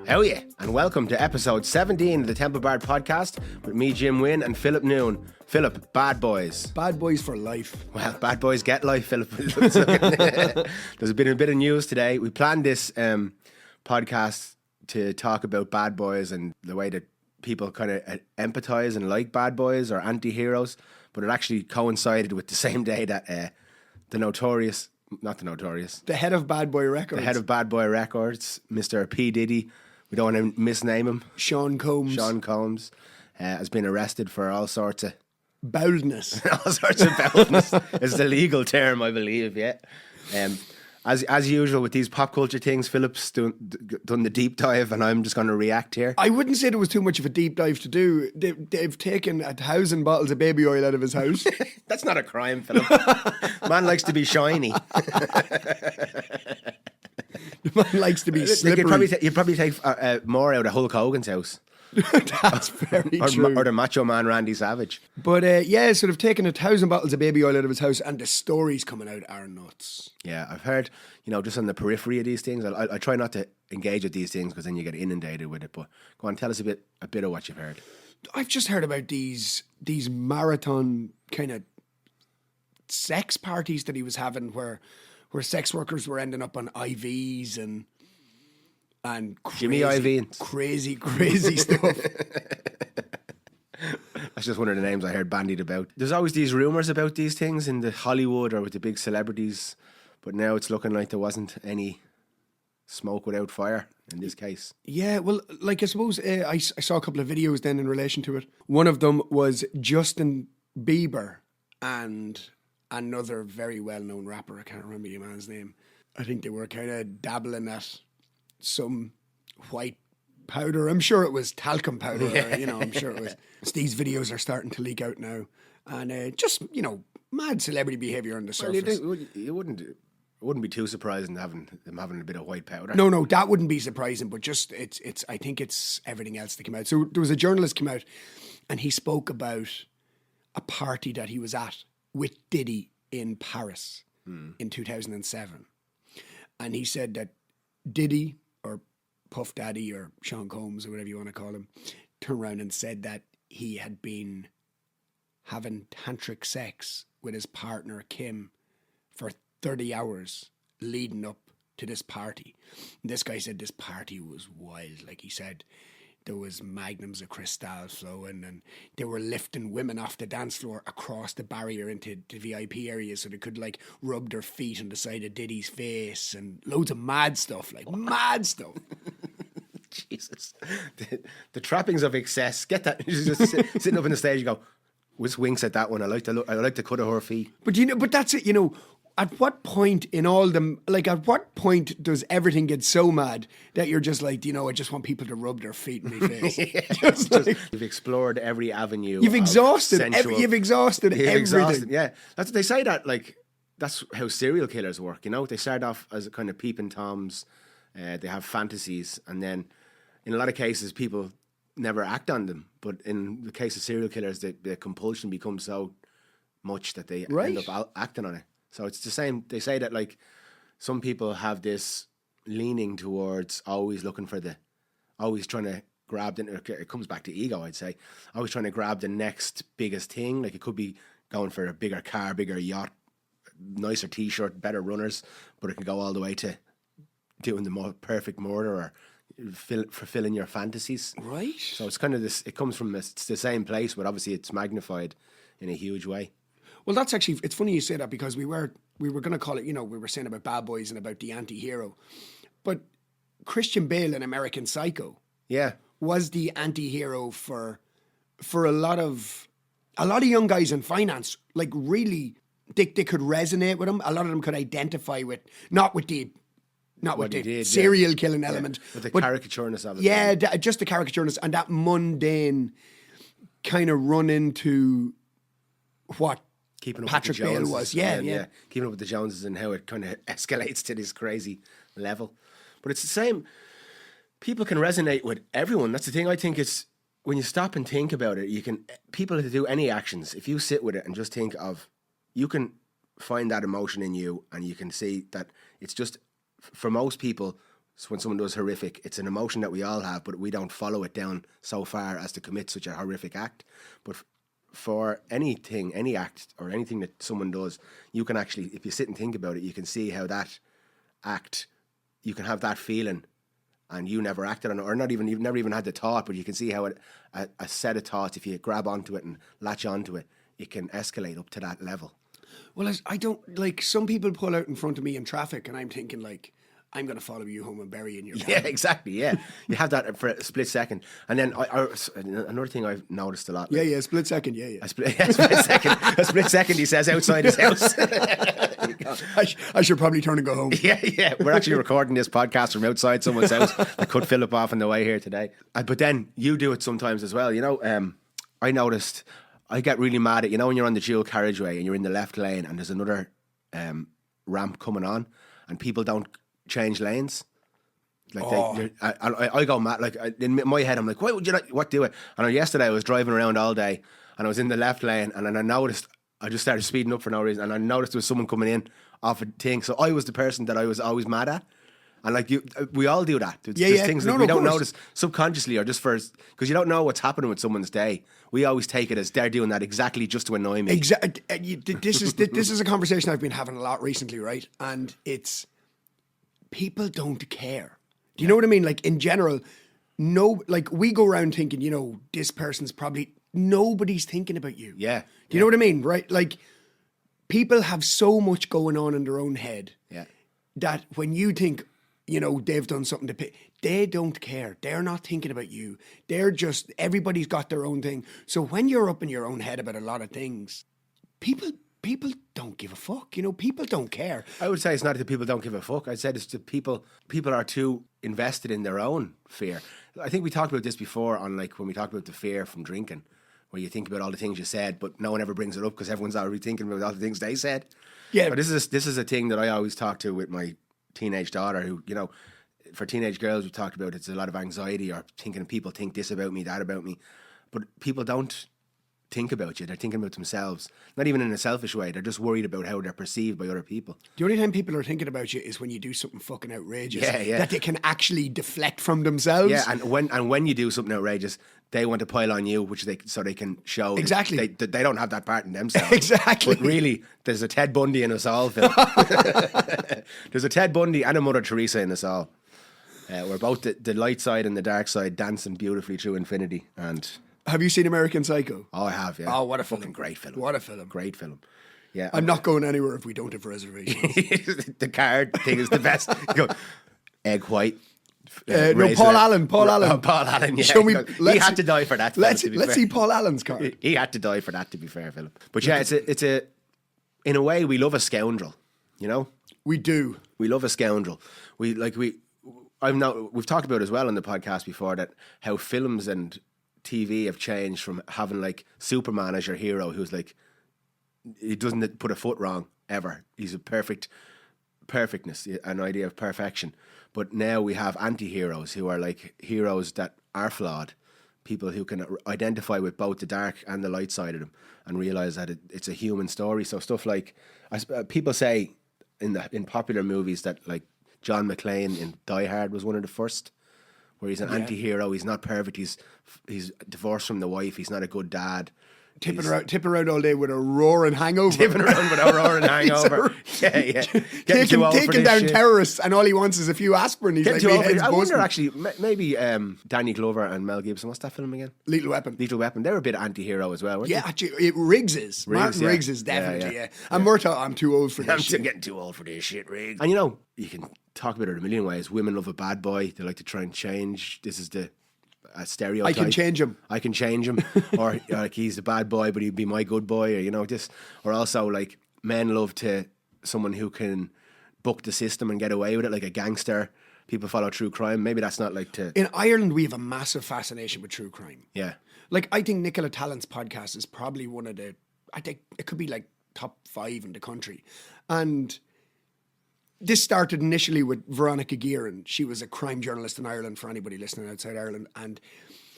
Hell yeah, and welcome to episode 17 of the Temple Bard podcast with me, Jim Wynn, and Philip Noon. Philip, bad boys. Bad boys for life. Well, bad boys get life, Philip. There's been a bit of news today. We planned this podcast to talk about bad boys and the way that people kind of empathize and like bad boys or anti-heroes, but it actually coincided with the same day that the head of Bad Boy Records. The head of Bad Boy Records, Mr. P. Diddy, we don't want to misname him. Sean Combs. Has been arrested for all sorts of... Bowledness. all sorts of bowledness. It's the legal term, I believe, yeah. As usual with these pop culture things, Philip's done the deep dive and I'm just going to react here. I wouldn't say there was too much of a deep dive to do. They've taken 1,000 bottles of baby oil out of his house. That's not a crime, Philip. Man likes to be shiny. The man likes to be slippery. You'd probably take more out of Hulk Hogan's house. That's very true. Or the Macho Man Randy Savage. But so they've taken 1,000 bottles of baby oil out of his house and the stories coming out are nuts. Yeah, I've heard, just on the periphery of these things. I try not to engage with these things because then you get inundated with it. But go on, tell us a bit of what you've heard. I've just heard about these marathon kind of sex parties that he was having where sex workers were ending up on IVs and Jimmy IV. crazy stuff. That's just one of the names I heard bandied about. There's always these rumours about these things in the Hollywood or with the big celebrities, but now it's looking like there wasn't any smoke without fire in this case. Yeah, well, I suppose I saw a couple of videos then in relation to it. One of them was Justin Bieber and another very well-known rapper. I can't remember your man's name. I think they were kind of dabbling at some white powder. I'm sure it was talcum powder. I'm sure it was. These videos are starting to leak out now. And just, mad celebrity behaviour on the surface. Well, it wouldn't be too surprising having a bit of white powder. No, that wouldn't be surprising, but just it's I think it's everything else that came out. So there was a journalist came out and he spoke about a party that he was at with Diddy in Paris in 2007. And he said that Diddy, or Puff Daddy, or Sean Combs, or whatever you want to call him, turned around and said that he had been having tantric sex with his partner Kim for 30 hours leading up to this party. And this guy said this party was wild. Like he said, there was magnums of Cristal flowing and they were lifting women off the dance floor across the barrier into the VIP areas so they could rub their feet on the side of Diddy's face and loads of mad stuff. Jesus. The trappings of excess. Get that. Just sitting up on the stage, you go, which winks at that one. I like the cut of her feet. But that's it, At what point in all them, at what point does everything get so mad that you're just I just want people to rub their feet in my face? You've explored every avenue. You've exhausted everything. Yeah, that's what they say. That's how serial killers work. They start off as a kind of peeping toms. They have fantasies, and then in a lot of cases, people never act on them. But in the case of serial killers, the compulsion becomes so much that they end up acting on it. So it's the same. They say that some people have this leaning towards always looking for always trying to grab it comes back to ego, I'd say. Always trying to grab the next biggest thing. It could be going for a bigger car, bigger yacht, nicer t-shirt, better runners, but it can go all the way to doing the more perfect murder or fulfilling your fantasies. Right. So it's kind of this, it comes from the same place, but obviously it's magnified in a huge way. Well, that's actually, it's funny you say that because we were going to call it, we were saying about bad boys and about the anti-hero. But Christian Bale in American Psycho was the anti-hero for a lot of young guys in finance. Really, they could resonate with him. A lot of them could identify with, not with the serial killing element. But the caricatureness of it. Yeah, just the caricatureness and that mundane kind of run into what Keeping up Patrick with the Joneses. Bale was. Yeah. Keeping up with the Joneses and how it kind of escalates to this crazy level. But it's the same. People can resonate with everyone. That's the thing. I think it's when you stop and think about it, people to do any actions, if you sit with it and just think of, you can find that emotion in you and you can see that it's just, for most people, So when someone does horrific, it's an emotion that we all have, but we don't follow it down so far as to commit such a horrific act. But for anything, any act or anything that someone does, you can actually, if you sit and think about it, you can see how that act, you can have that feeling and you never acted on it, or not even, you've never even had the thought, but you can see how a set of thoughts, if you grab onto it and latch onto it, it can escalate up to that level. Well, I don't, like, some people pull out in front of me in traffic and I'm thinking, like, I'm going to follow you home and bury you in your Yeah, car. exactly. Yeah, you have that for a split second, and then another thing I've noticed a lot. Yeah, split second, yeah. A split second. He says outside his house. I should probably turn and go home. Yeah. We're actually recording this podcast from outside someone's house. I cut Philip off on the way here today. But then you do it sometimes as well. You know, I noticed I get really mad at, you know, when you're on the dual carriageway and you're in the left lane and there's another ramp coming on and people don't change lanes. Like I go mad. Like in my head, I'm like, why would you not? What do it? And yesterday I was driving around all day, and I was in the left lane, and then I noticed I just started speeding up for no reason, and I noticed there was someone coming in off a thing. So I was the person that I was always mad at, and like we all do that. There's things that we don't notice subconsciously, or just because you don't know what's happening with someone's day. We always take it as they're doing that exactly just to annoy me. Exactly. This is a conversation I've been having a lot recently, right? And it's people don't care. Do you know what I mean? Like in general, like we go around thinking, you know, this person's probably, nobody's thinking about you. Yeah. Do you know what I mean? Right? Like people have so much going on in their own head that when you think, you know, they've done something to pay, they don't care. They're not thinking about you. They're just, everybody's got their own thing. So when you're up in your own head about a lot of things, people don't give a fuck. You know, people don't care. I would say it's not that people don't give a fuck. I'd say it's that people are too invested in their own fear. I think we talked about this before on, like, when we talked about the fear from drinking, where you think about all the things you said, but no one ever brings it up because everyone's already thinking about all the things they said. Yeah. But this is a thing that I always talk to with my teenage daughter, who, you know, for teenage girls, we talked about it's a lot of anxiety or thinking people think this about me, that about me. But people don't think about you. They're thinking about themselves. Not even in a selfish way. They're just worried about how they're perceived by other people. The only time people are thinking about you is when you do something fucking outrageous. Yeah. That they can actually deflect from themselves. Yeah, and when you do something outrageous, they want to pile on you, so they can show exactly that they don't have that part in themselves. Exactly. But really, there's a Ted Bundy in us all, Phil. There's a Ted Bundy and a Mother Teresa in us all. We're both the light side and the dark side dancing beautifully through infinity. And have you seen American Psycho? Oh, I have, yeah. Oh, what a film. Fucking great film. What a film. Great film. Yeah. I'm not going anywhere if we don't have reservations. The card thing is the best. Go, egg white. No, Paul Allen. Paul Allen, yeah. Show me, he had to die for that. Let's see Paul Allen's card. He had to die for that, to be fair, Philip. But yeah, it's a in a way, we love a scoundrel, you know? We do. We love a scoundrel. We've talked about as well on the podcast before that how films and TV have changed from having like Superman as your hero, who's like, he doesn't put a foot wrong ever. He's a perfectness, an idea of perfection. But now we have anti-heroes who are like heroes that are flawed, people who can identify with both the dark and the light side of them and realize that it's a human story. So stuff like, people say in popular movies that like John McClane in Die Hard was one of the first, where he's an anti-hero. He's not perfect. He's divorced from the wife. He's not a good dad. Tipping around all day with a roaring hangover. Tipping around with a roaring hangover. Yeah. Taking down terrorists, and all he wants is a few aspirin. He's like, I wonder, actually, maybe Danny Glover and Mel Gibson. What's that film again? Lethal Weapon. They were a bit anti-hero as well, weren't they? Actually, Riggs is. Martin Riggs is definitely, yeah. And Murtaugh, I'm too old for this shit. I'm getting too old for this shit, Riggs. And you know, you can talk about it a million ways. Women love a bad boy. They like to try and change. This is a stereotype. I can change him. Or like, he's a bad boy, but he'd be my good boy. Or, you know, or also like men love someone who can buck the system and get away with it, like a gangster. People follow true crime. Maybe that's not like In Ireland, we have a massive fascination with true crime. Yeah. Like, I think Nicola Tallant's podcast is probably one of I think it could be like top 5 in the country. And this started initially with Veronica Guerin. She was a crime journalist in Ireland, for anybody listening outside Ireland, and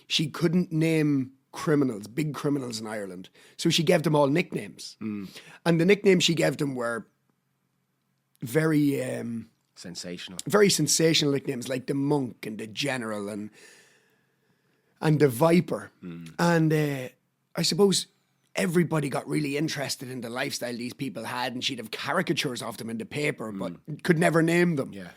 she couldn't name big criminals in Ireland. So she gave them all nicknames. And the nicknames she gave them were very... sensational. Very sensational nicknames like the Monk and the General and the Viper. And I suppose everybody got really interested in the lifestyle these people had, and she'd have caricatures of them in the paper, but could never name them. Yeah.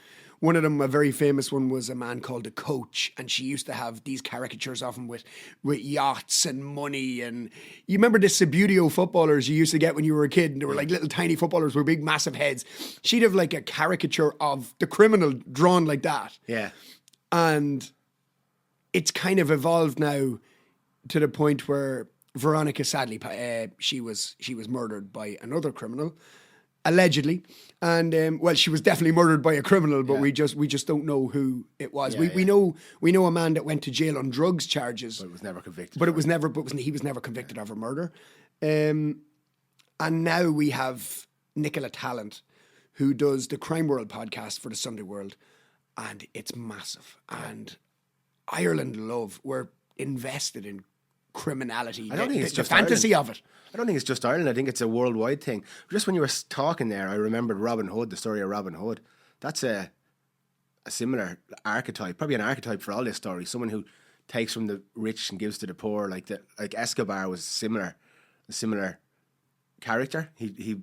One of them, a very famous one, was a man called the Coach, and she used to have these caricatures of him with yachts and money. And you remember the Subbuteo footballers you used to get when you were a kid, and they were like little tiny footballers with big, massive heads. She'd have like a caricature of the criminal drawn like that. Yeah. And it's kind of evolved now to the point where Veronica, sadly, she was murdered by another criminal, allegedly, and well, she was definitely murdered by a criminal, but we just don't know who it was. We know a man that went to jail on drugs charges, But it was never convicted. he was never convicted of a murder. And now we have Nicola Tallant, who does the Crime World podcast for the Sunday World, and it's massive. And Ireland love, we're invested in criminality. I don't think it's the just fantasy of it. I don't think it's just Ireland. I think it's a worldwide thing. Just when you were talking there, I remembered Robin Hood, the story of Robin Hood. That's a similar archetype, probably an archetype for all this story. Someone who takes from the rich and gives to the poor. Like Escobar was a similar character. He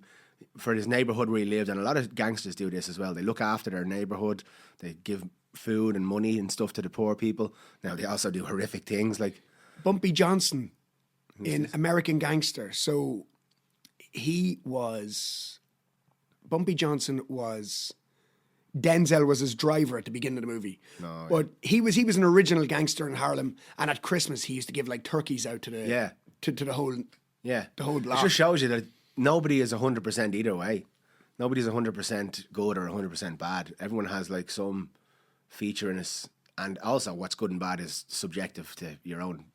for his neighborhood where he lived, and a lot of gangsters do this as well. They look after their neighborhood. They give food and money and stuff to the poor people. Now they also do horrific things like Bumpy Johnson in American Gangster. So Bumpy Johnson was, Denzel was his driver at the beginning of the movie. But he was an original gangster in Harlem, and at Christmas he used to give like turkeys out to the to the whole the whole block. It just shows you that nobody is 100% either way. Nobody's 100% good or 100% bad. Everyone has like some feature in us, and also what's good and bad is subjective to your own.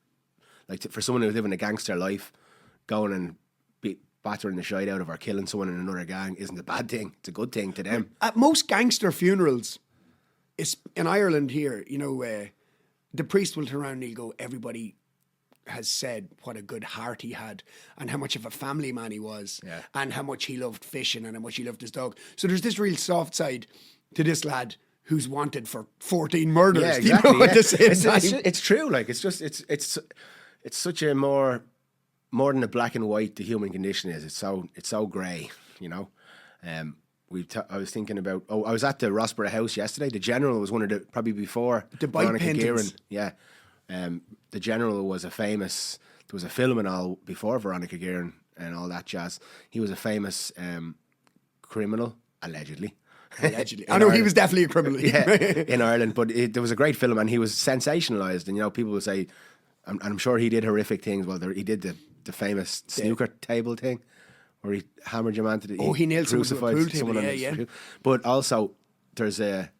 Like for someone who's living a gangster life, going and battering the shite out of or killing someone in another gang isn't a bad thing. It's a good thing to them. At most gangster funerals, in Ireland here, the priest will turn around and he'll go, everybody has said what a good heart he had and how much of a family man he was and how much he loved fishing and how much he loved his dog. So there's this real soft side to this lad who's wanted for 14 murders. Yeah, exactly. At the same time. It's true. Like it's such a more than a black and white the human condition is. It's so grey, I was thinking about. I was at the Rossborough House yesterday. The General was one of the probably before the bike Veronica paintings. Guerin. Yeah, the General was a famous. There was a film and all before Veronica Guerin and all that jazz. He was a famous criminal, allegedly. I know he was definitely a criminal. In Ireland, but there was a great film and he was sensationalised. And people would say, I'm sure he did horrific things. Well, he did the famous snooker table thing, where he hammered your man to the. He nailed someone to a pool table. Yeah. But also, there's a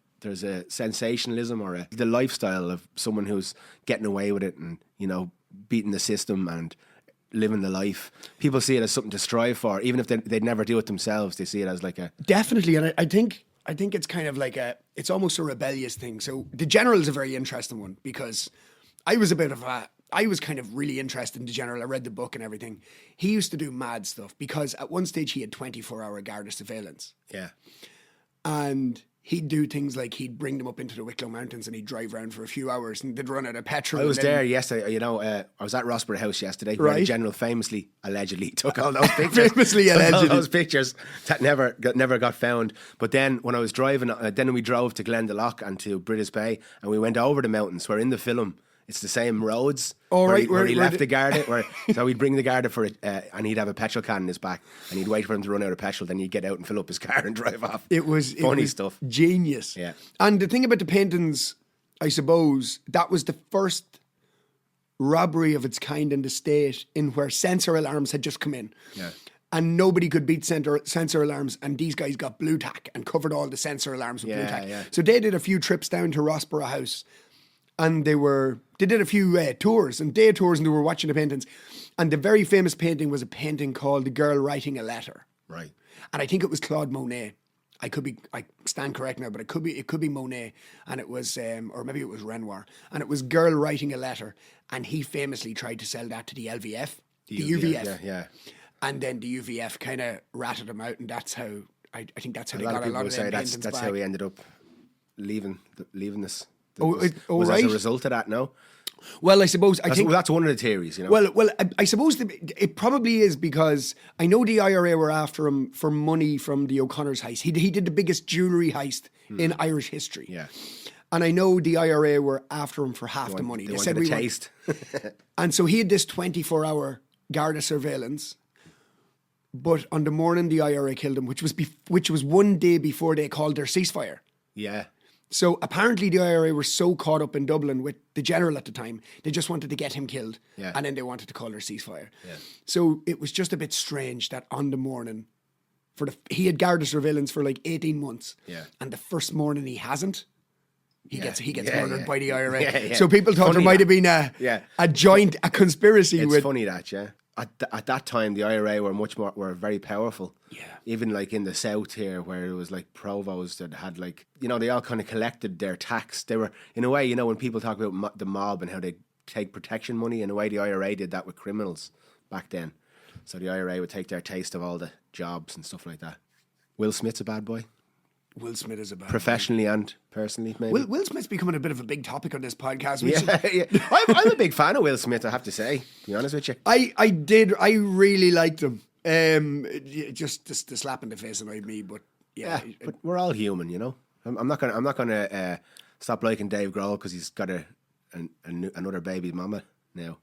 sensationalism or the lifestyle of someone who's getting away with it and beating the system and living the life. People see it as something to strive for, even if they'd never do it themselves. They see it as like a definitely, and I think it's kind of like it's almost a rebellious thing. So the General is a very interesting one because I was kind of really interested in the General. I read the book and everything. He used to do mad stuff because at one stage he had 24-hour Garda surveillance. Yeah. And he'd do things like he'd bring them up into the Wicklow Mountains and he'd drive around for a few hours and they'd run out of petrol. I was there yesterday. I was at Rossborough House yesterday. Where the General famously, allegedly, took all those pictures. All those pictures that never got found. But then when I was driving, then we drove to Glendalough and to Britis Bay, and we went over the mountains. Where in the film, it's the same roads. Where he left the Garda. So we'd bring the Garda for it, and he'd have a petrol can in his back, and he'd wait for him to run out of petrol. Then he'd get out and fill up his car and drive off. It was funny stuff. Genius. Yeah. And the thing about the paintings, I suppose, that was the first robbery of its kind in the state in where sensor alarms had just come in. Yeah. And nobody could beat sensor alarms, and these guys got blue tack and covered all the sensor alarms with blue tack. Yeah. So they did a few trips down to Rossborough House, and they did a few tours and day tours, and they were watching the paintings. And the very famous painting was a painting called "The Girl Writing a Letter." Right. And I think it was Claude Monet. I stand correct now, but it could be Monet, and it was, or maybe it was Renoir, and it was Girl Writing a Letter, and he famously tried to sell that to the LVF, the UVF. Yeah. And then the UVF kind of ratted him out, and that's how I think that's how A they lot got of a lot people of say them that's paintings that's back. how he ended up leaving this. Oh, Was as right. a result of that. No, Well, I suppose I that's, think that's one of the theories. You know. Well, I suppose it probably is because I know the IRA were after him for money from the O'Connor's heist. He did the biggest jewellery heist in Irish history. Yeah. And I know the IRA were after him for half the money. They said wanted a we want. taste. And so he had this 24-hour Garda surveillance. But on the morning the IRA killed him, which was one day before they called their ceasefire. Yeah. So apparently the IRA were so caught up in Dublin with the general at the time, they just wanted to get him killed. Yeah. And then they wanted to call their ceasefire. Yeah. So it was just a bit strange that on the morning, he had Garda surveillance for like 18 months. Yeah. And the first morning he hasn't. He gets Yeah, murdered yeah. by the IRA. Yeah, yeah. So people thought Funny there might that. have been Yeah. a conspiracy It's with. funny that, yeah. At that time, the IRA were very powerful. Yeah. Even like in the south here, where it was like provosts that had like, they all kind of collected their tax. They were, in a way, when people talk about the mob and how they take protection money, in a way, the IRA did that with criminals back then. So the IRA would take their taste of all the jobs and stuff like that. Will Smith's a bad boy, Will Smith is a bad professionally and personally, maybe. Will Smith's becoming a bit of a big topic on this podcast. We should- yeah, yeah. I'm a big fan of Will Smith, I have to say, to be honest with you. I really liked him. Just the slap in the face annoyed me, but yeah. Yeah, but we're all human, I'm not gonna stop liking Dave Grohl because he's got another baby mama now.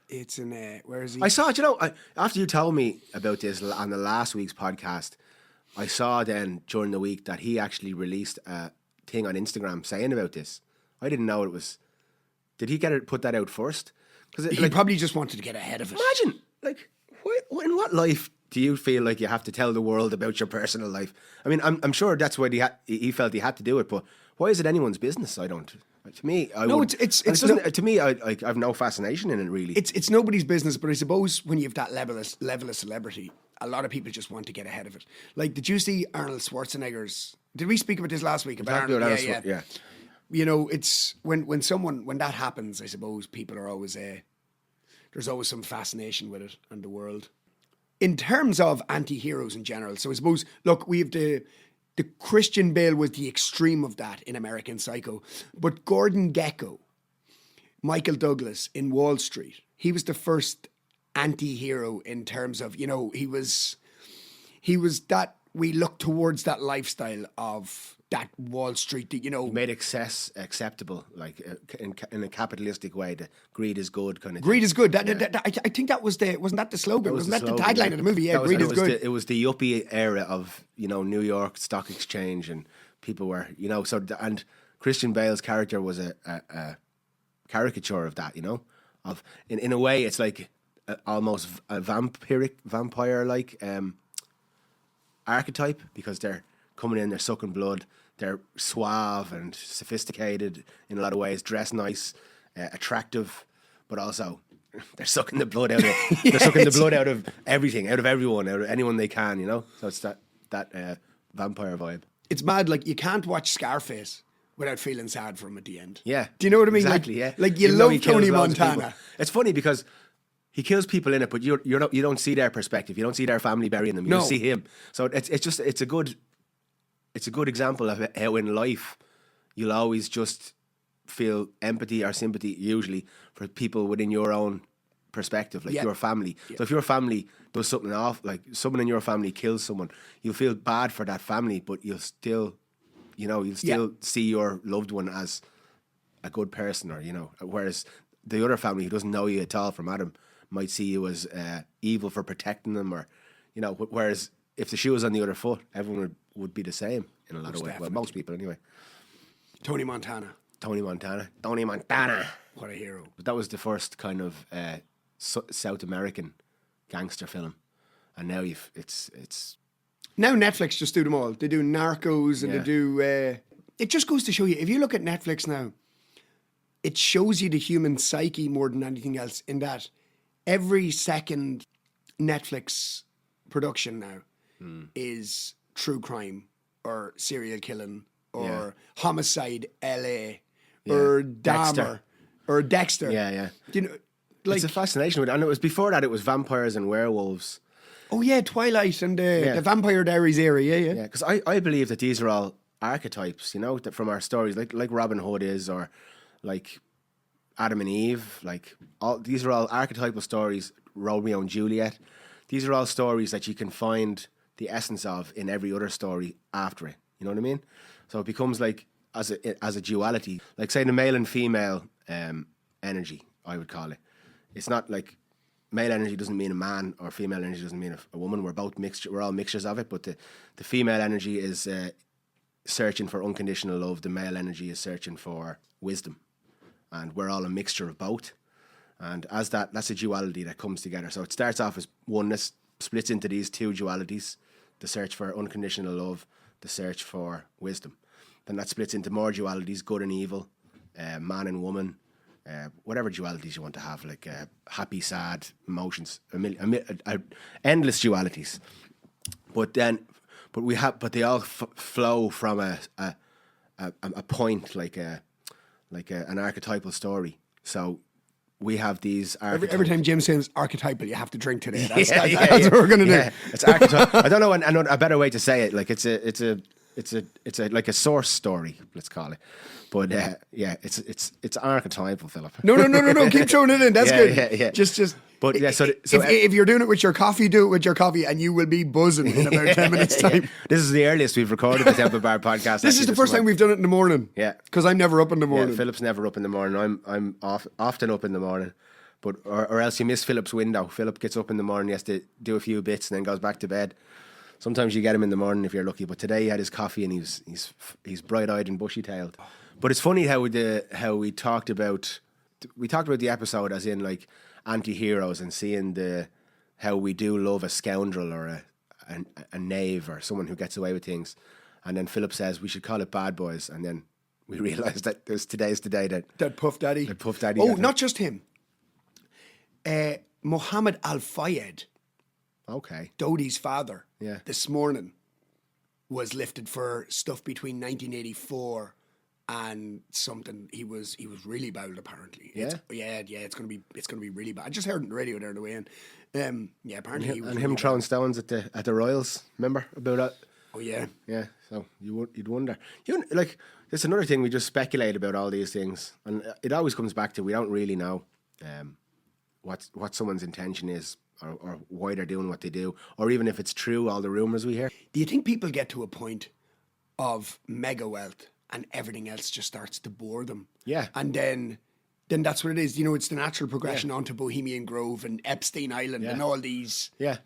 It's in where is he? I saw, after you told me about this on the last week's podcast, I saw then during the week that he actually released a thing on Instagram saying about this. I didn't know it was. Did he put that out first? Because He probably just wanted to get ahead of it. imagine, like, in what life do you feel like you have to tell the world about your personal life? I mean, I'm sure that's why he felt he had to do it, but why is it anyone's business? I don't. To me, I No, would, it's and it doesn't- to me, I have no fascination in it really. It's nobody's business, but I suppose when you have that level of celebrity, a lot of people just want to get ahead of it. Like, did you see Arnold Schwarzenegger's? Did we speak about this last week? About Exactly Arnold? what I was- yeah. It's when that happens, I suppose people are always there's always some fascination with it and the world. In terms of anti-heroes in general, so I suppose, look, we have the Christian Bale was the extreme of that in American Psycho, but Gordon Gekko, Michael Douglas in Wall Street, he was the first anti-hero in terms of, he was that, we look towards that lifestyle of that Wall Street, that, Made excess acceptable, like in a capitalistic way. That greed is good, kind of. greed is good. I think that was wasn't that the slogan? Wasn't that the tagline of the movie? Yeah, greed is good. It was the yuppie era of New York Stock Exchange, and people were and Christian Bale's character was a caricature of that. Of in a way, it's like almost a vampire like archetype, because they're coming in, they're sucking blood, they're suave and sophisticated in a lot of ways, dressed nice, attractive, but also they're sucking the blood out of they're sucking the blood out of everything, out of everyone, out of anyone they can, So it's that vampire vibe. It's mad. Like, you can't watch Scarface without feeling sad for him at the end. Yeah. Do you know what I mean? Exactly, yeah. Like, you Even though he love kills Tony loads of people. Montana. It's funny because he kills people in it, but you don't see their perspective. You don't see their family burying them. You No. just see him. So it's a good example of how in life you'll always just feel empathy or sympathy, usually, for people within your own perspective, like Yeah. your family. So if your family does something off, like someone in your family kills someone, you'll feel bad for that family, but you'll still see your loved one as a good person, or whereas the other family who doesn't know you at all from Adam might see you as evil for protecting them, or whereas if the shoe was on the other foot, everyone would be the same in a lot of ways. Well, most people anyway. Tony Montana. Tony Montana. What a hero. But that was the first kind of South American gangster film, and now it's Now Netflix just do them all. They do Narcos and Yeah. they do. It just goes to show you, if you look at Netflix now, it shows you the human psyche more than anything else, in that every second Netflix production now is true crime or serial killing or Yeah. Homicide LA Yeah. or Dexter. Dahmer or Dexter. yeah. You know, like, It's a fascination with it. And it was before that, it was vampires and werewolves. Oh yeah, Twilight and the Vampire Diaries era. Yeah, yeah. Yeah, because I believe that these are all archetypes, you know, that from our stories, like Robin Hood is, or like Adam and Eve, like these are all archetypal stories. Romeo and Juliet, these are all stories that you can find the essence of in every other story after it. You know what I mean? So it becomes like as a duality, like say the male and female energy, I would call it. It's not like male energy doesn't mean a man, or female energy doesn't mean a woman. We're both mixture. We're all mixtures of it. But the female energy is searching for unconditional love. The male energy is searching for wisdom, and we're all a mixture of both. And as that's a duality that comes together. So it starts off as oneness, splits into these two dualities: the search for unconditional love, the search for wisdom. Then that splits into more dualities: good and evil, man and woman. Whatever dualities you want to have, like happy, sad, emotions, endless dualities. But they all flow from a point, like an archetypal story. So we have these every time Jim says archetypal, you have to drink today. That's what we're gonna do. It's archetypal. I don't know a better way to say it. Like it's a like a source story, let's call it. But it's archetypal, Philip. No. Keep throwing it in. That's good. Yeah. Just. But yeah, so if you're doing it with your coffee, do it with your coffee, and you will be buzzing in about 10 minutes time. This is the earliest we've recorded the Temple Bar podcast. This is the first time we've done it in the morning. Yeah, because I'm never up in the morning. Yeah, Philip's never up in the morning. I'm often up in the morning, but or else you miss Philip's window. Philip gets up in the morning, he has to do a few bits, and then goes back to bed. Sometimes you get him in the morning if you're lucky, but today he had his coffee and he's bright-eyed and bushy-tailed. But it's funny how we talked about the episode as in like anti-heroes, and seeing how we do love a scoundrel or a knave or someone who gets away with things, and then Philip says we should call it bad boys, and then we realised that today's the day that Puff Daddy. Oh, not just him. Muhammad Al Fayed. Okay. Dodi's father. Yeah. This morning was lifted for stuff between 1984 and something. He was really bad apparently. Yeah. It's gonna be really bad. I just heard it on the radio there on the way in. Apparently he was. And him throwing stones at the Royals. Remember about that? Oh yeah. Yeah. So you'd wonder. Like there's another thing, we just speculate about all these things, and it always comes back to we don't really know what someone's intention is. Or why they're doing what they do, or even if it's true, all the rumours we hear. Do you think people get to a point of mega wealth and everything else just starts to bore them? Yeah. And then that's what it is. You know, it's the natural progression onto Bohemian Grove and Epstein Island and all these. Yeah,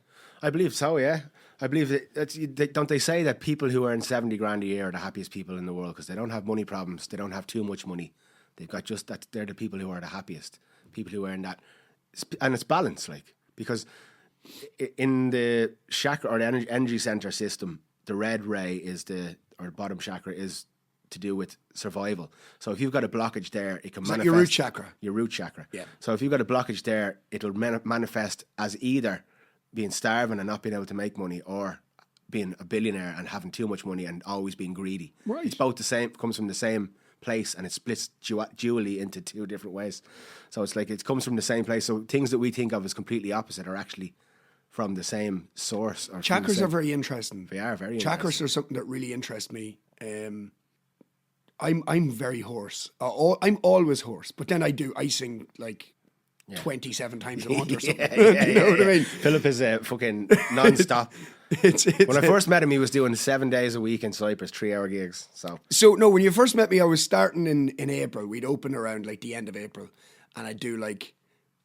I believe so, yeah. I believe that, don't they say that people who earn 70 grand a year are the happiest people in the world because they don't have money problems, they don't have too much money. They've got just that, they're the people who are the happiest, people who earn that. And it's balanced, like. Because in the chakra or the energy center system, the red ray or bottom chakra is to do with survival. So if you've got a blockage there, it can manifest. Your root chakra. Your root chakra. Yeah. So if you've got a blockage there, it'll manifest as either being starving and not being able to make money, or being a billionaire and having too much money and always being greedy. Right. It's both the same, comes from the same place, and it splits dually into two different ways. So it's like it comes from the same place. So things that we think of as completely opposite are actually from the same source. Or chakras are very interesting. They are very chakras interesting. are something that really interests me. I'm very hoarse. I'm always hoarse, but then I sing like 27 times a month or something. You know what I mean? Philip is fucking non-stop. When I first met him, he was doing 7 days a week in Cyprus, 3-hour gigs. So no, when you first met me, I was starting in April. We'd open around like the end of April, and I'd do like,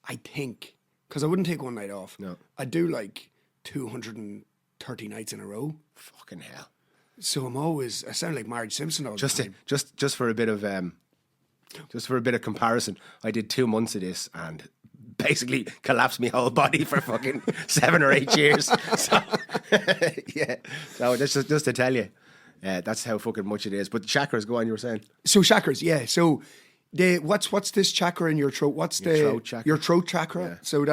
I think, because I wouldn't take one night off. No, I'd do like 230 nights in a row. Fucking hell. So I sound like Marge Simpson all the time. Just for a bit of comparison, I did 2 months of this and basically collapsed my whole body for fucking 7 or 8 years. So yeah, so just to tell you, that's how fucking much it is. But the chakras, go on, you were saying. So chakras, yeah. So what's this chakra in your throat? What's your throat chakra? Your throat chakra. Yeah. So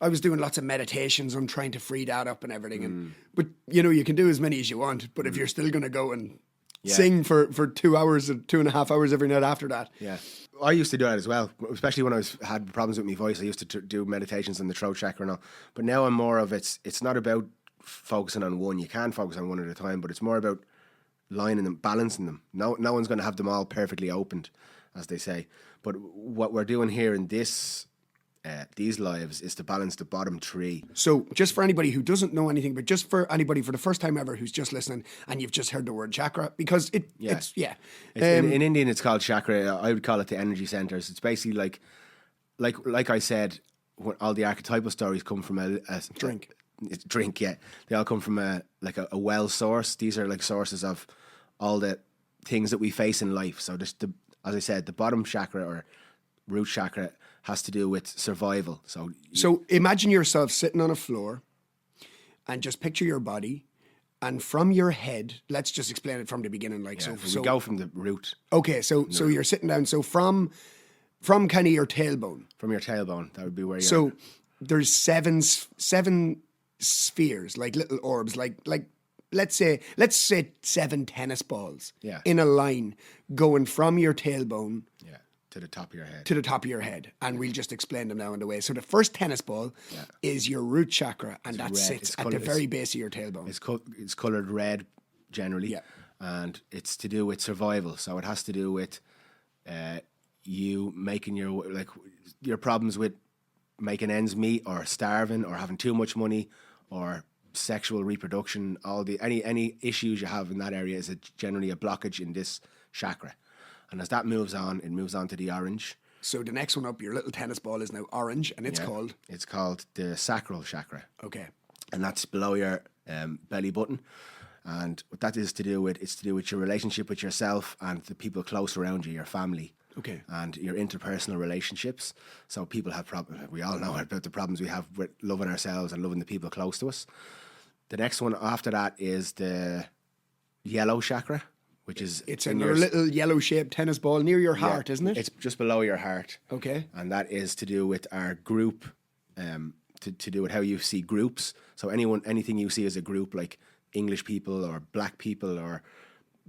I was doing lots of meditations on trying to free that up and everything. But you know, you can do as many as you want. But if you're still going to go and sing for 2 hours or 2.5 hours every night after that. Yeah. I used to do that as well, especially when had problems with my voice. I used to do meditations on the throat chakra and all. But now I'm more of it's not about focusing on one. You can focus on one at a time, but it's more about lining them, balancing them. No one's going to have them all perfectly opened, as they say. But what we're doing here in these lives is to balance the bottom three. So just for anybody who doesn't know anything, but just for anybody for the first time ever who's just listening and you've just heard the word chakra, because it's in Indian it's called chakra. I would call it the energy centers. It's basically like I said, all the archetypal stories come from a drink. It's drink, yeah. They all come from a well source. These are like sources of all the things that we face in life. So just as I said, the bottom chakra or root chakra has to do with survival. So imagine yourself sitting on a floor and just picture your body, and from your head, let's just explain it from the beginning. We go from the root. Okay, so you're sitting down. So from kind of your tailbone. From your tailbone, that would be where you're. So there's seven spheres, like little orbs, like let's say 7 tennis balls in a line going from your tailbone to the top of your head. To the top of your head. And we'll just explain them now on the way. So the first tennis ball is your root chakra, and that sits at the very base of your tailbone. It's coloured red generally, and it's to do with survival. So it has to do with you making your problems with making ends meet, or starving, or having too much money, or sexual reproduction. Any issues you have in that area is generally a blockage in this chakra. And as that moves on, it moves on to the orange. So the next one up, your little tennis ball, is now orange, and it's called? It's called the sacral chakra. Okay. And that's below your belly button. And what that is to do with, it's to do with your relationship with yourself and the people close around you, your family. Okay. And your interpersonal relationships. So people have problems. We all know about the problems we have with loving ourselves and loving the people close to us. The next one after that is the yellow chakra, which is... It's another little yellow-shaped tennis ball near your heart, isn't it? It's just below your heart. Okay. And that is to do with our group, to do with how you see groups. So anything you see as a group, like English people or black people or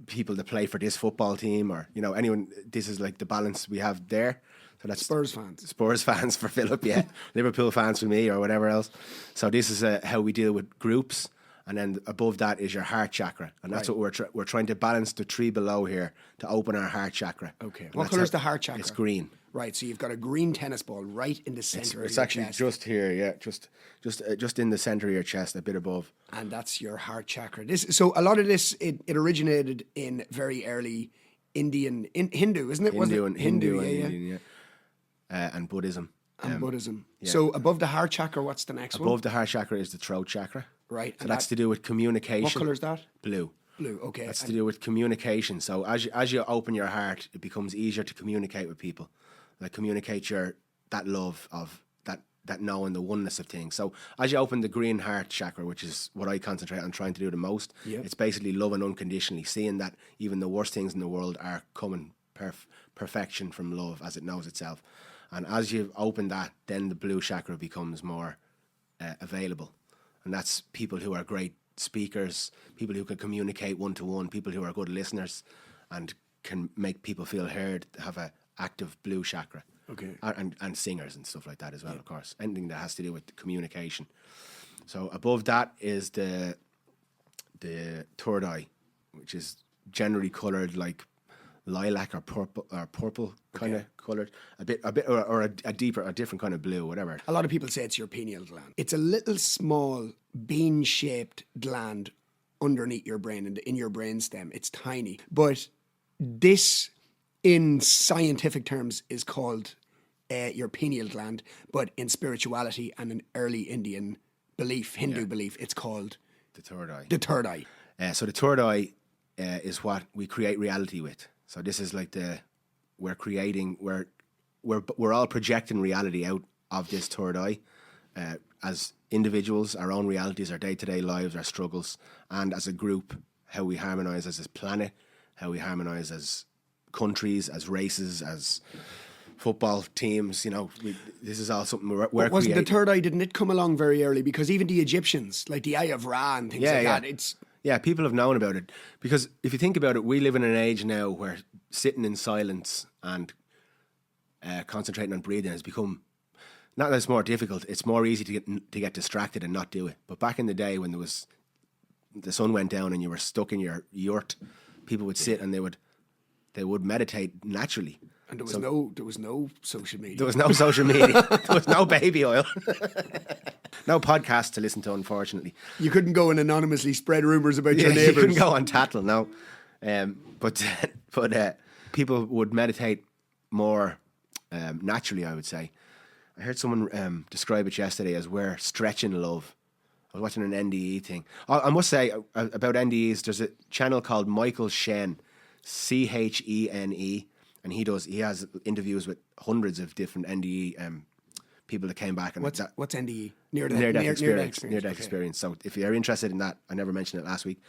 people that play for this football team, or, anyone, this is like the balance we have there. So that's Spurs fans. Spurs fans for Philip, yeah. Liverpool fans for me, or whatever else. So this is how we deal with groups. And then above that is your heart chakra. And that's what we're trying to balance the tree below here to open our heart chakra. Okay. What colour is the heart chakra? It's green. Right, so you've got a green tennis ball right in the centre of your chest. It's actually just here, yeah. Just in the centre of your chest, a bit above. And that's your heart chakra. So a lot of this, it originated in very early Hindu, isn't it? Hindu and Indian, yeah. And Buddhism. And Buddhism. Yeah. So above the heart chakra, what's the next one? Above the heart chakra is the throat chakra. Right. So that's to do with communication. What colour is that? Blue. Blue, okay. That's to do with communication. So as you open your heart, it becomes easier to communicate with people. Like communicate that love of that knowing the oneness of things. So as you open the green heart chakra, which is what I concentrate on trying to do the most, it's basically loving unconditionally, seeing that even the worst things in the world are coming perfection from love as it knows itself. And as you open that, then the blue chakra becomes more available. And that's people who are great speakers, people who can communicate one-to-one, people who are good listeners and can make people feel heard, have an active blue chakra. Okay. And singers and stuff like that as well, of course. Anything that has to do with communication. So above that is the third eye, which is generally coloured like lilac or purple kind of coloured, a different kind of blue, whatever. A lot of people say it's your pineal gland. It's a little small bean-shaped gland underneath your brain, in your brainstem. It's tiny, but this, in scientific terms, is called your pineal gland. But in spirituality and in early Indian belief, Hindu belief, it's called the third eye. The third eye. So the third eye is what we create reality with. So this is like we're all projecting reality out of this third eye as individuals, our own realities, our day-to-day lives, our struggles, and as a group, how we harmonise as a planet, how we harmonise as countries, as races, as football teams. This is all something we're Wasn't creating. the third eye, didn't it come along very early? Because even the Egyptians, like the Eye of Ra and things like that, it's... Yeah, people have known about it. Because if you think about it, we live in an age now where sitting in silence and concentrating on breathing has become, not that it's more difficult, it's more easy to get distracted and not do it. But back in the day when the sun went down and you were stuck in your yurt, people would sit and they would meditate naturally. And there was no social media. There was no social media. There was no baby oil. No podcast to listen to, unfortunately. You couldn't go and anonymously spread rumours about your You neighbours. couldn't go on Tattle, no. But people would meditate more naturally, I would say. I heard someone describe it yesterday as we're stretching love. I was watching an NDE thing. I must say about NDEs, there's a channel called Michael Shen, Chene, and he has interviews with hundreds of different NDE people that came back. And What's NDE? Near-death experience. Near-death Okay. experience. So if you're interested in that, I never mentioned it last week,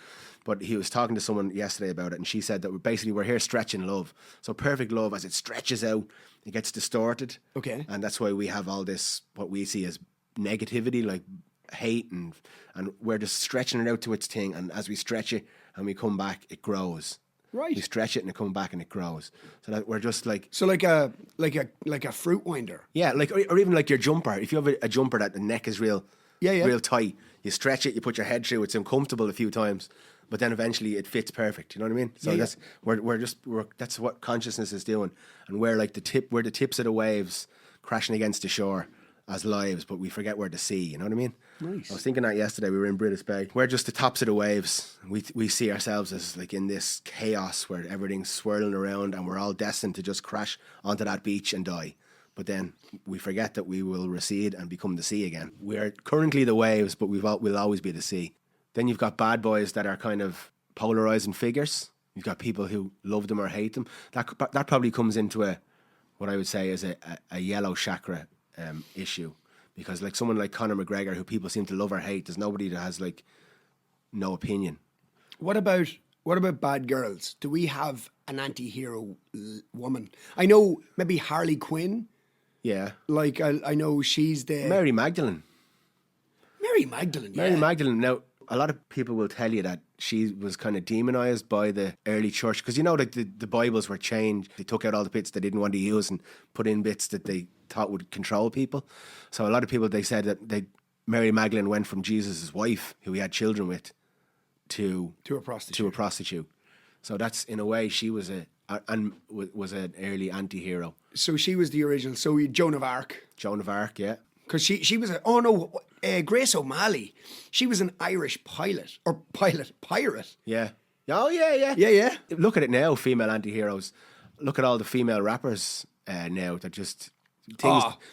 but he was talking to someone yesterday about it, and she said that we're here stretching love. So perfect love, as it stretches out, it gets distorted. Okay. And that's why we have all this, what we see as negativity, like hate, and we're just stretching it out to its thing. And as we stretch it and we come back, it grows. Right. We stretch it and it comes back and it grows. So that we're just like... So like a fruit winder. Yeah, like or even like your jumper. If you have a jumper that the neck is real tight, you stretch it, you put your head through, it's uncomfortable a few times, but then eventually it fits perfect. You know what I mean? So that's what consciousness is doing, and we're like the tips of the waves crashing against the shore as lives, but we forget we're the sea. You know what I mean? Nice. I was thinking that yesterday. We were in British Bay. We're just the tops of the waves. We see ourselves as like in this chaos where everything's swirling around, and we're all destined to just crash onto that beach and die. But then we forget that we will recede and become the sea again. We're currently the waves, but we'll always be the sea. Then you've got bad boys that are kind of polarizing figures. You've got people who love them or hate them. That probably comes into what I would say is a yellow chakra issue, because like someone like Conor McGregor, who people seem to love or hate, there's nobody that has like no opinion. What about bad girls? Do we have an anti-hero woman? I know maybe Harley Quinn. Yeah, Like I know she's the Mary Magdalene. Mary Magdalene. Mary yeah. Magdalene. Now, a lot of people will tell you that she was kind of demonized by the early church, because like the Bibles were changed. They took out all the bits they didn't want to use and put in bits that they thought would control people. So a lot of people, they said that Mary Magdalene went from Jesus' wife, who he had children with, to a prostitute. To a prostitute. So that's, in a way, she was an early anti-hero. So she was the original. So Joan of Arc. Joan of Arc, yeah. Because she was Grace O'Malley. She was an Irish pirate. Yeah. Oh, yeah. Yeah. Look at it now, female anti-heroes. Look at all the female rappers now that just...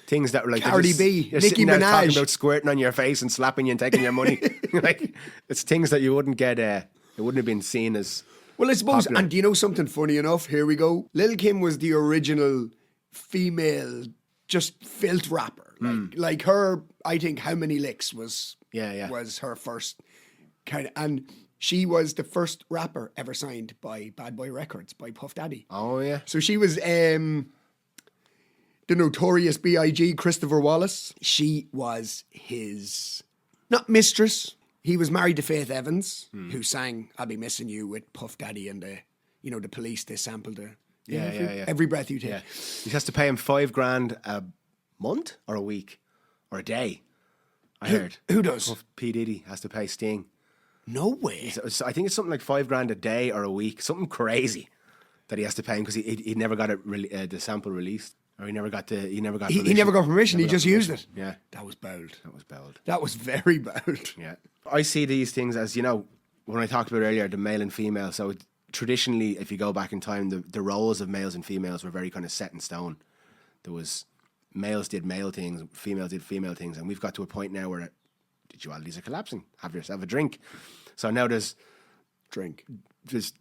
Things that were like... Cardi B, you're Nicki sitting there talking Minaj. about squirting on your face and slapping you and taking your money. Like, it's things that you wouldn't get... it wouldn't have been seen as... Well, I suppose, popular. and do you know something funny enough? Here we go. Lil' Kim was the original female, just filth rapper. Like her, I think, How Many Licks was her first kind of, and she was the first rapper ever signed by Bad Boy Records, by Puff Daddy. Oh, yeah. So she was the notorious B.I.G. Christopher Wallace. She was his, not mistress. He was married to Faith Evans, who sang "I'll Be Missing You" with Puff Daddy and the Police. They sampled her. Yeah. Every breath you take. Yeah. He has to pay him $5,000 a month or a week or a day. I heard. Who does? Puff P. Diddy has to pay Sting. No way. So I think it's something like $5,000 a day or a week, something crazy that he has to pay him, because he never got the sample released, or he never got He never got permission. He just used it. Yeah, That was bold. that was bold. That was very bold. Yeah, I see these things as, when I talked about earlier, the male and female. So traditionally, if you go back in time, the roles of males and females were very kind of set in stone. There was males did male things, females did female things, and we've got to a point now where the dualities are collapsing. Have yourself a drink. So now there's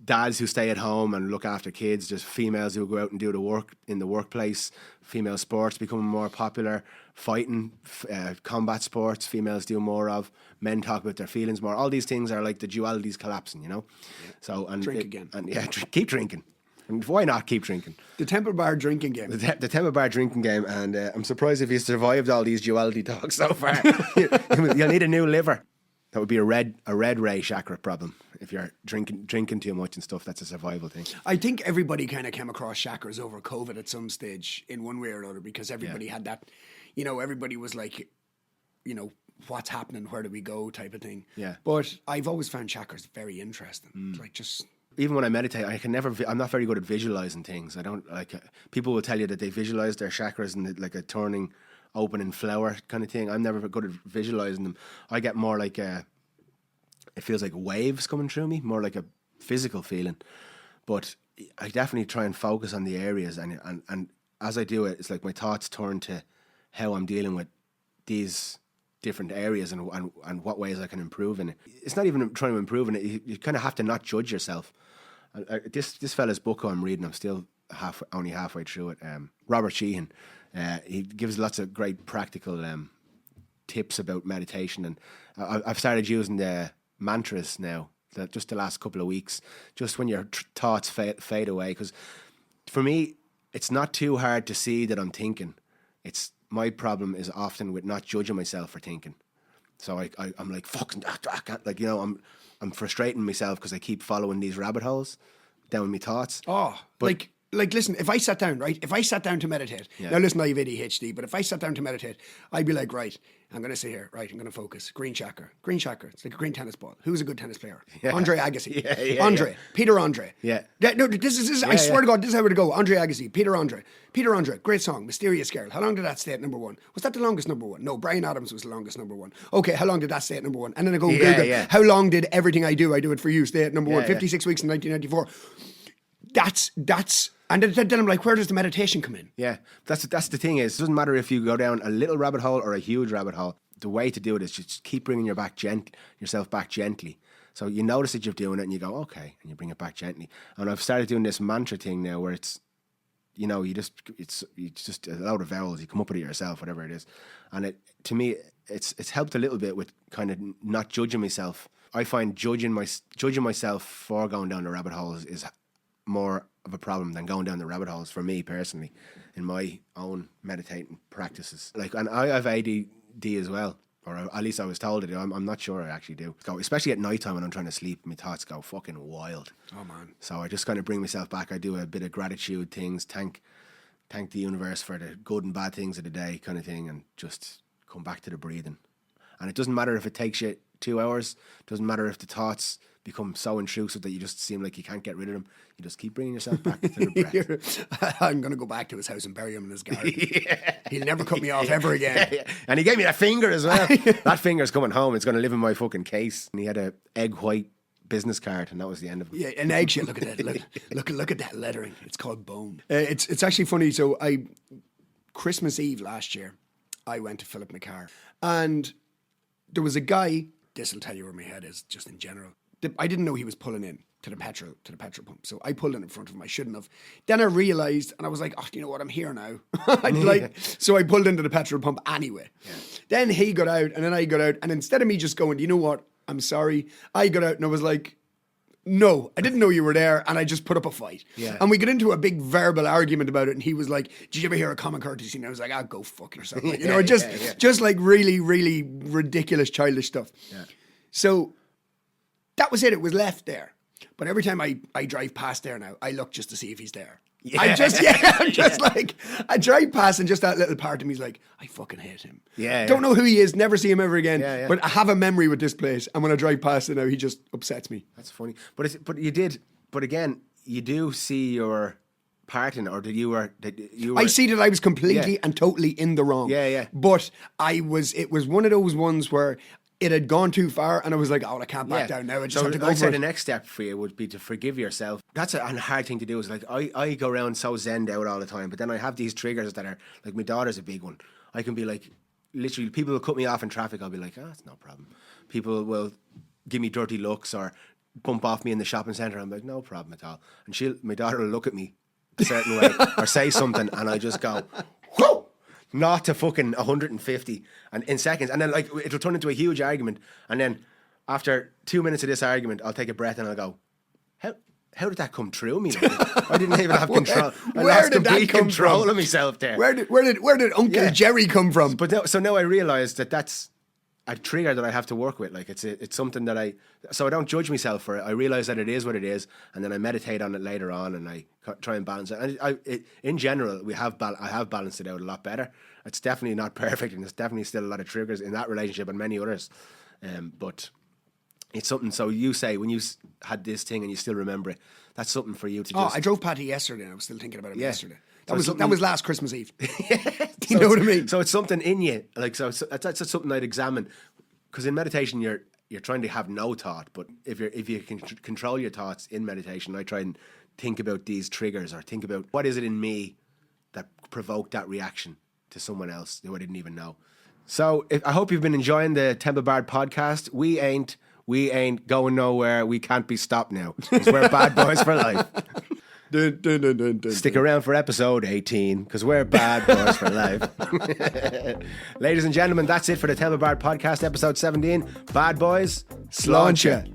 dads who stay at home and look after kids. There's females who go out and do the work in the workplace. Female sports becoming more popular. Fighting, combat sports, females do more of. Men talk about their feelings more. All these things are like the dualities collapsing, Yeah. So Drink again. And keep drinking. And why not keep drinking? The Temple Bar drinking game. The Temple Bar drinking game, and I'm surprised if you survived all these duality talks so far. You'll need a new liver. That would be a red ray chakra problem. If you're drinking too much and stuff, that's a survival thing. I think everybody kind of came across chakras over COVID at some stage in one way or another, because everybody had that, everybody was like, what's happening, where do we go type of thing. Yeah. But I've always found chakras very interesting. Like just... Even when I meditate, I'm not very good at visualizing things. I don't people will tell you that they visualize their chakras and like a turning open in flower kind of thing. I'm never good at visualizing them. I get more like it feels like waves coming through me, more like a physical feeling. But I definitely try and focus on the areas, and as I do it, it's like my thoughts turn to how I'm dealing with these different areas and what ways I can improve in it. It's not even trying to improve in it. You kind of have to not judge yourself. This fella's book I'm reading, I'm still only halfway through it. Robert Sheehan, he gives lots of great practical tips about meditation, and I've started using the mantras now. Just the last couple of weeks, just when your thoughts fade away. Because for me, it's not too hard to see that I'm thinking. My problem is often with not judging myself for thinking. So I'm like, fucking, I can't, like, I'm frustrating myself because I keep following these rabbit holes down my thoughts. Oh, but listen, if I sat down, right? If I sat down to meditate, now listen, I have ADHD, but if I sat down to meditate, I'd be like, right, I'm going to sit here, right, I'm going to focus. Green chakra. It's like a green tennis ball. Who's a good tennis player? Yeah. Andre Agassi. Yeah. Peter Andre. Yeah. No, this is I swear to God, this is how it would go. Andre Agassi, Peter Andre, great song, Mysterious Girl. How long did that stay at number one? Was that the longest number one? No, Bryan Adams was the longest number one. Okay, how long did that stay at number one? And then I go Google, how long did Everything I Do It For You stay at number one? 56 weeks in 1994. That's and then I'm like, where does the meditation come in? Yeah, that's the thing is, it doesn't matter if you go down a little rabbit hole or a huge rabbit hole. The way to do it is just keep bringing yourself back gently. So you notice that you're doing it and you go, okay, and you bring it back gently. And I've started doing this mantra thing now where it's just a load of vowels. You come up with it yourself, whatever it is. And to me, it's helped a little bit with kind of not judging myself. I find judging myself for going down the rabbit holes is more of a problem than going down the rabbit holes for me personally in my own meditating practices. And I have ADD as well, or at least I was told I do. I'm not sure I actually do. Especially at night time when I'm trying to sleep, my thoughts go fucking wild. Oh man! So I just kind of bring myself back. I do a bit of gratitude things, thank the universe for the good and bad things of the day, kind of thing, and just come back to the breathing. And it doesn't matter if it takes you 2 hours. It doesn't matter if the thoughts become so intrusive that you just seem like you can't get rid of them. You just keep bringing yourself back to the breath. I'm going to go back to his house and bury him in his garden. He'll never cut me off ever again. Yeah. And he gave me that finger as well. That finger's coming home. It's going to live in my fucking case. And he had a egg white business card, and that was the end of it. Yeah, an eggshell. Look at that. Look at that lettering. It's called bone. It's actually funny. So Christmas Eve last year, I went to fill up my car, and there was a guy. This will tell you where my head is, just in general. I didn't know he was pulling in to the petrol pump, so I pulled in front of him. I shouldn't have. Then I realised, and I was like, "Oh, you know what? I'm here now." So I pulled into the petrol pump anyway. Yeah. Then he got out, and then I got out, and instead of me just going, "You know what? I'm sorry," I got out and I was like, "No, I didn't know you were there," and I just put up a fight. Yeah. And we got into a big verbal argument about it, and he was like, "Did you ever hear a common courtesy?" And I was like, "Go fuck yourself," just like really, really ridiculous, childish stuff. Yeah. So that was it. It was left there. But every time I drive past there now, I look just to see if he's there. Yeah. I'm just like, I drive past and just that little part of me is like, I fucking hate him. Yeah. Don't know who he is, never see him ever again. Yeah. But I have a memory with this place, and when I drive past it now, he just upsets me. That's funny. But again, you do see your part in it, or you were. I see that I was completely and totally in the wrong. Yeah. But it was one of those ones where it had gone too far, and I was like, "Oh, I can't back down now. I just have to go I'd for say it." the next step for you would be to forgive yourself. That's a hard thing to do. Is like I go around so zenned out all the time, but then I have these triggers that are like, my daughter's a big one. I can be like, literally, people will cut me off in traffic. I'll be like, it's no problem. People will give me dirty looks or bump off me in the shopping centre. I'm like, no problem at all. And my daughter will look at me a certain way or say something, and I just go, whoa! Not to fucking 150 and in seconds, and then like it'll turn into a huge argument, and then after 2 minutes of this argument, I'll take a breath and I'll go, how did that come through me? Like, I didn't even have control. I lost complete control of myself there. Where did Uncle Jerry come from? But so now I realise that's a trigger that I have to work with. Like it's something that so I don't judge myself for it. I realize that it is what it is, and then I meditate on it later on, and I try and balance it. And in general, I have balanced it out a lot better. It's definitely not perfect, and there's definitely still a lot of triggers in that relationship and many others. But it's something. So you say when you had this thing and you still remember it, that's something for you to just. I drove Patty yesterday, and I was still thinking about it yesterday. That So was last Christmas Eve. You know what I mean? So it's something in you, like so that's something I'd examine, because in meditation you're trying to have no thought, but if you can control your thoughts in meditation, I try and think about these triggers or think about what is it in me that provoked that reaction to someone else who I didn't even know. So I hope you've been enjoying the Temple Bard podcast. We ain't going nowhere. We can't be stopped now. 'Cause we're bad boys for life. Dun, dun, dun, dun, dun, Stick around for episode 18 because we're bad boys for life. Ladies and gentlemen, that's it for the Temple Bard podcast, episode 17. Bad boys, sláinte.